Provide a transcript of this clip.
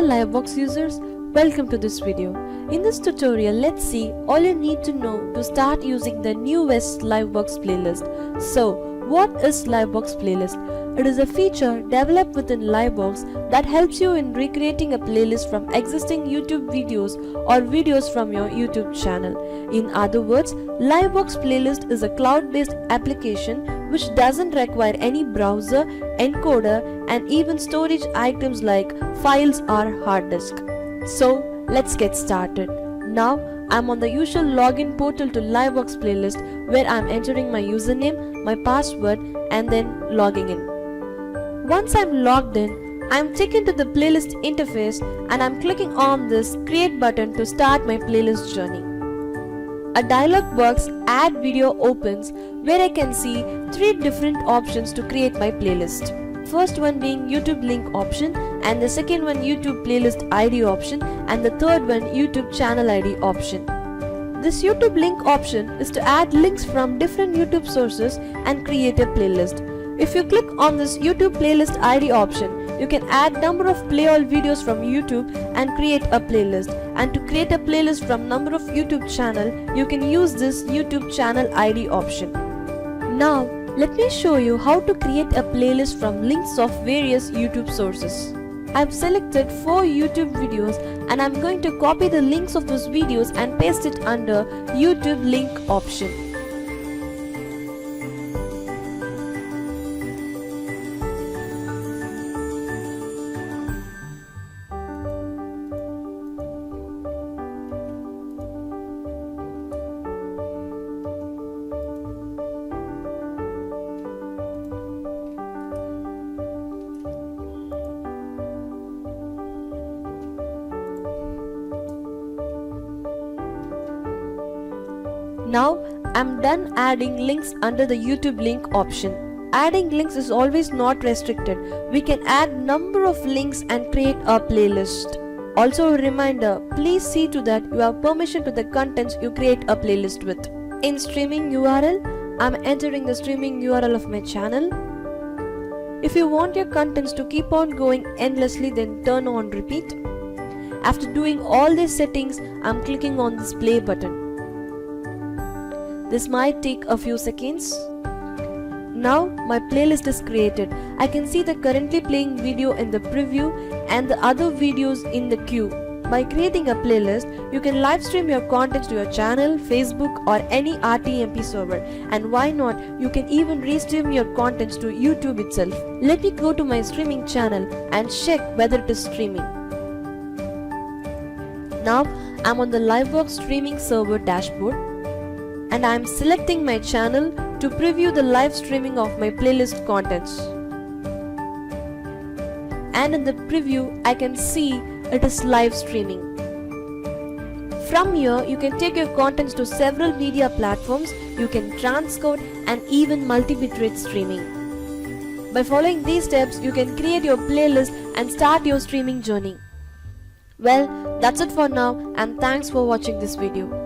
Livebox users, welcome to this video. In this tutorial, let's see all you need to know to start using the newest Livebox playlist. So, what is Livebox playlist? It is a feature developed within Livebox that helps you in recreating a playlist from existing YouTube videos or videos from your YouTube channel. In other words, Livebox playlist is a cloud-based application which doesn't require any browser, encoder, and even storage items like files or hard disk. So let's get started. Now I'm on the usual login portal to Livebox playlist where I'm entering my username, my password, and then logging in. Once I'm logged in, I'm taken to the playlist interface and I'm clicking on this create button to start my playlist journey. A dialog box add video opens where I can see 3 different options to create my playlist. First one being YouTube link option, and the second one YouTube playlist ID option, and the third one YouTube channel ID option. This YouTube link option is to add links from different YouTube sources and create a playlist. If you click on this YouTube playlist ID option, you can add number of play all videos from YouTube and create a playlist. And to create a playlist from number of YouTube channel, you can use this YouTube channel ID option. Now, let me show you how to create a playlist from links of various YouTube sources. I've selected 4 YouTube videos and I'm going to copy the links of those videos and paste it under YouTube link option. Now I'm done adding links under the YouTube link option. Adding links is always not restricted. We can add number of links and create a playlist. Also a reminder, please see to that you have permission to the contents you create a playlist with. In streaming URL, I'm entering the streaming URL of my channel. If you want your contents to keep on going endlessly, then turn on repeat. After doing all these settings, I'm clicking on this play button. This might take a few seconds. Now my playlist is created. I can see the currently playing video in the preview and the other videos in the queue. By creating a playlist, you can live stream your contents to your channel, Facebook, or any RTMP server. And why not, you can even restream your contents to YouTube itself. Let me go to my streaming channel and check whether it is streaming. Now I'm on the Livebox streaming server dashboard, and I am selecting my channel to preview the live streaming of my playlist contents. And in the preview, I can see it is live streaming. From here, you can take your contents to several media platforms, you can transcode and even multi-bitrate streaming. By following these steps, you can create your playlist and start your streaming journey. Well, that's it for now, and thanks for watching this video.